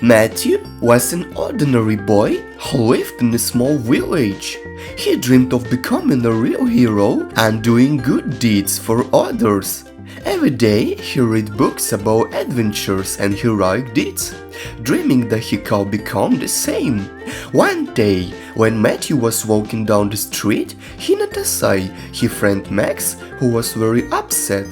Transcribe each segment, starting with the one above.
Matthew was an ordinary boy who lived in a small village. He dreamed of becoming a real hero and doing good deeds for others. Every day he read books about adventures and heroic deeds, dreaming that he could become the same. One day, when Matthew was walking down the street, he noticed his friend Max, who was very upset.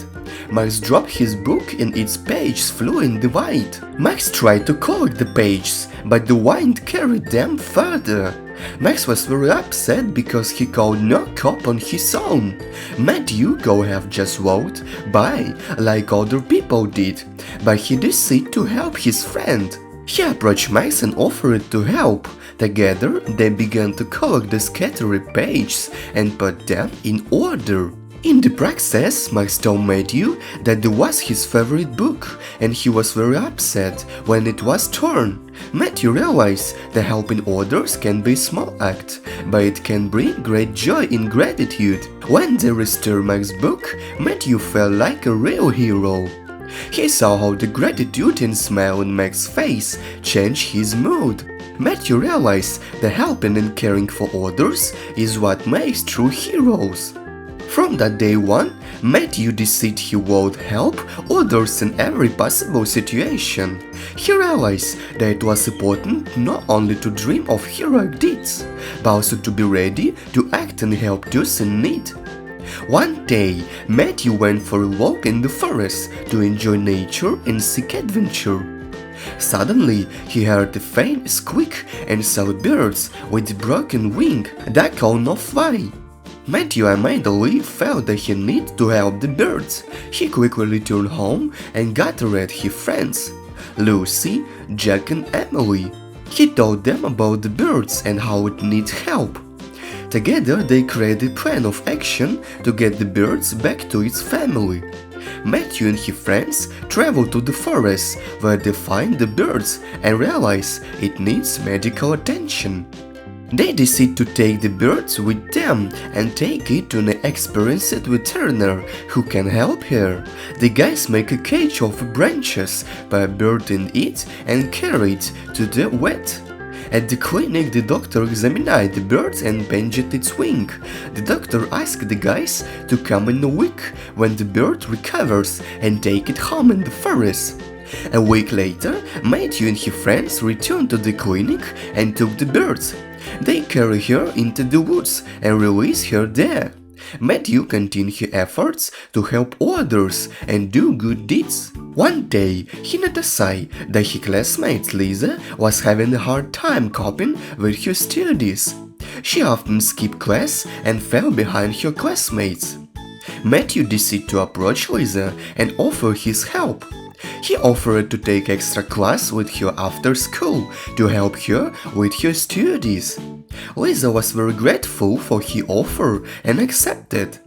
Max dropped his book and its pages flew in the wind. Max tried to collect the pages, but the wind carried them further. Max was very upset because he could not cope on his own. Matthew could have just walked by like other people did, but he decided to help his friend. He approached Max and offered to help. Together, they began to collect the scattered pages and put them in order. In the process, Max told Matthew that it was his favorite book, and he was very upset when it was torn. Matthew realized that helping others can be a small act, but it can bring great joy in gratitude. When they restored Max's book, Matthew felt like a real hero. He saw how the gratitude and smile on Max's face changed his mood. Matthew realized that helping and caring for others is what makes true heroes. From that day on, Matthew decided he would help others in every possible situation. He realized that it was important not only to dream of heroic deeds, but also to be ready to act and help those in need. One day, Matthew went for a walk in the forest to enjoy nature and seek adventure. Suddenly, he heard a faint squeak and saw birds with broken wing that could not fly. Matthew immediately felt that he needed to help the birds. He quickly returned home and gathered his friends, Lucy, Jack and Emily. He told them about the birds and how it needs help. Together they created a plan of action to get the birds back to its family. Matthew and his friends travel to the forest where they find the birds and realize it needs medical attention. They decide to take the birds with them and take it to an experienced veterinarian who can help her. The guys make a cage of branches, put a bird in it and carry it to the vet. At the clinic, the doctor examined the bird and bandaged its wing. The doctor asked the guys to come in a week when the bird recovers and take it home in the forest. A week later, Matthew and his friends returned to the clinic and took the birds. They carried her into the woods and released her there. Matthew continued his efforts to help others and do good deeds. One day, he noticed that his classmate Lisa was having a hard time coping with her studies. She often skipped class and fell behind her classmates. Matthew decided to approach Lisa and offer his help. He offered to take extra class with her after school to help her with her studies. Lisa was very grateful for his offer and accepted.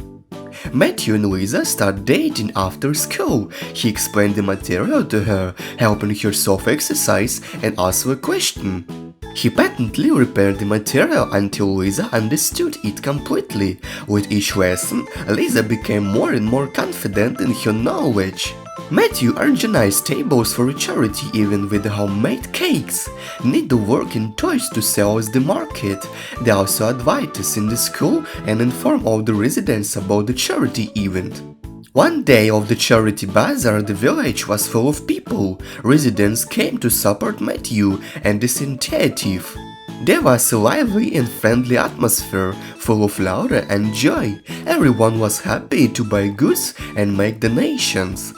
Matthew and Lisa started dating after school. He explained the material to her, helping her solve exercise and answer a question. He patiently repaired the material until Lisa understood it completely. With each lesson, Lisa became more and more confident in her knowledge. Matthew organized tables for a charity even with homemade cakes, needlework and toys to sell at the market. They also advised us in the school and informed all the residents about the charity event. One day of the charity bazaar, the village was full of people. Residents came to support Matthew and his initiative. There was a lively and friendly atmosphere, full of laughter and joy. Everyone was happy to buy goods and make donations.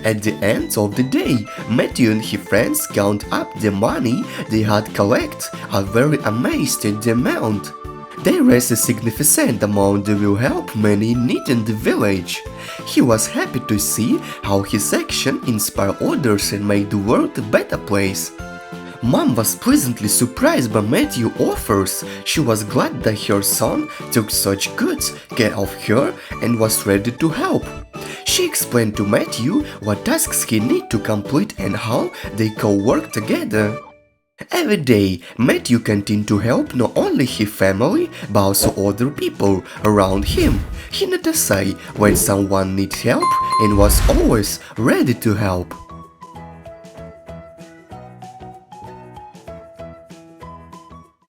At the end of the day, Matthew and his friends count up the money they had collected, are very amazed at the amount. They raised a significant amount that will help many in need in the village. He was happy to see how his action inspired others and made the world a better place. Mom was pleasantly surprised by Matthew's offers. She was glad that her son took such good care of her and was ready to help. She explained to Matthew what tasks he needed to complete and how they could work together. Every day, Matthew continued to help not only his family but also other people around him. He noticed when someone needed help and was always ready to help.